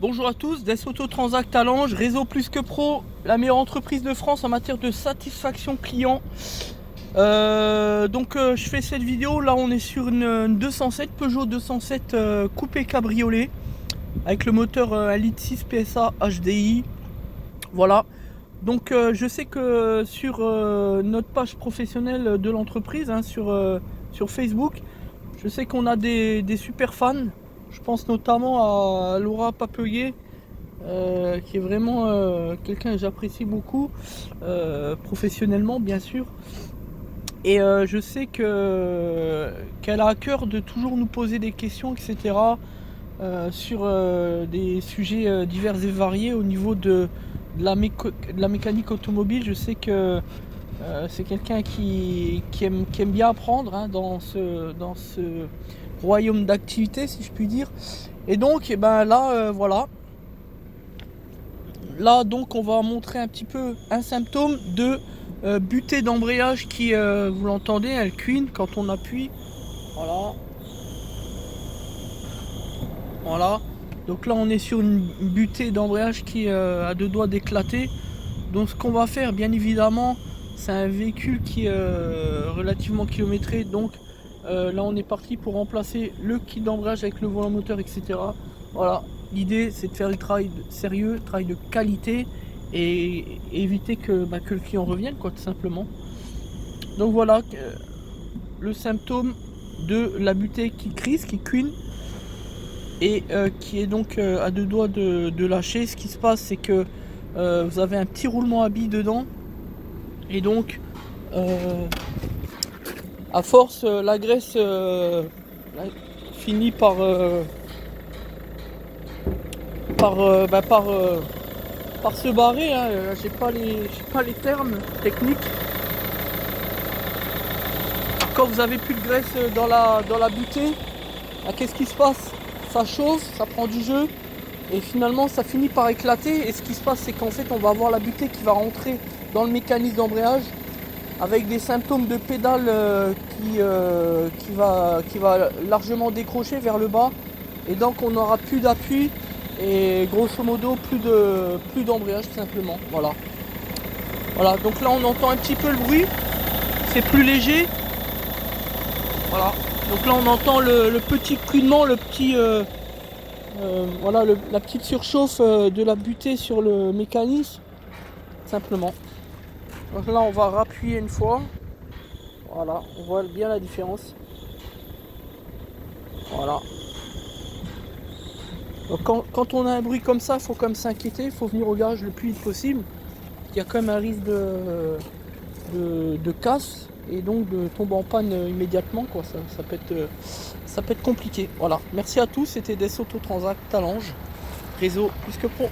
Bonjour à tous, Des Auto Transact à Lange, réseau plus que pro, la meilleure entreprise de France en matière de satisfaction client. Je fais cette vidéo, là on est sur une 207, Peugeot 207 coupé cabriolet avec le moteur 1,6 litre PSA HDI. Voilà, donc je sais que sur notre page professionnelle de l'entreprise, sur Facebook, je sais qu'on a des super fans. Je pense notamment à Laura Papelier, qui est vraiment quelqu'un que j'apprécie beaucoup, professionnellement bien sûr. Et je sais qu'elle a à cœur de toujours nous poser des questions, etc. Sur des sujets divers et variés au niveau de la mécanique automobile. Je sais que c'est quelqu'un qui aime bien apprendre, hein, dans ce royaume d'activité, si je puis dire. Et donc, là, voilà. Là, donc, on va montrer un petit peu un symptôme de butée d'embrayage qui, vous l'entendez, elle cuine quand on appuie. Voilà. Voilà. Donc là, on est sur une butée d'embrayage qui a deux doigts d'éclater. Donc, ce qu'on va faire, bien évidemment, c'est un véhicule qui est relativement kilométré. Donc, là, on est parti pour remplacer le kit d'embrayage avec le volant moteur, etc. Voilà. L'idée, c'est de faire du travail sérieux, travail de qualité et éviter que le client revienne, quoi, tout simplement. Donc voilà, le symptôme de la butée qui crise, qui cuine et qui est donc à deux doigts de lâcher. Ce qui se passe, c'est que vous avez un petit roulement à billes dedans et donc à force, la graisse finit par se barrer, hein. J'ai pas les termes techniques. Quand vous avez plus de graisse dans la butée, qu'est-ce qui se passe? Ça chauffe, ça prend du jeu et finalement ça finit par éclater. Et ce qui se passe, c'est qu'en fait on va avoir la butée qui va rentrer dans le mécanisme d'embrayage avec des symptômes de pédale qui va largement décrocher vers le bas, et donc on n'aura plus d'appui et grosso modo plus d'embrayage, tout simplement. Voilà. Voilà, donc là on entend un petit peu le bruit, c'est plus léger. Voilà, donc là on entend le petit couinement, le petit voilà, la petite surchauffe de la butée sur le mécanisme, simplement. Donc là on va rappuyer une fois. Voilà, on voit bien la différence. Voilà. Donc quand on a un bruit comme ça, il faut quand même s'inquiéter, il faut venir au garage le plus vite possible. Il y a quand même un risque de casse et donc de tomber en panne immédiatement, quoi. Ça peut être compliqué. Voilà. Merci à tous, c'était Des Auto Transact à Lange, réseau plus que pro.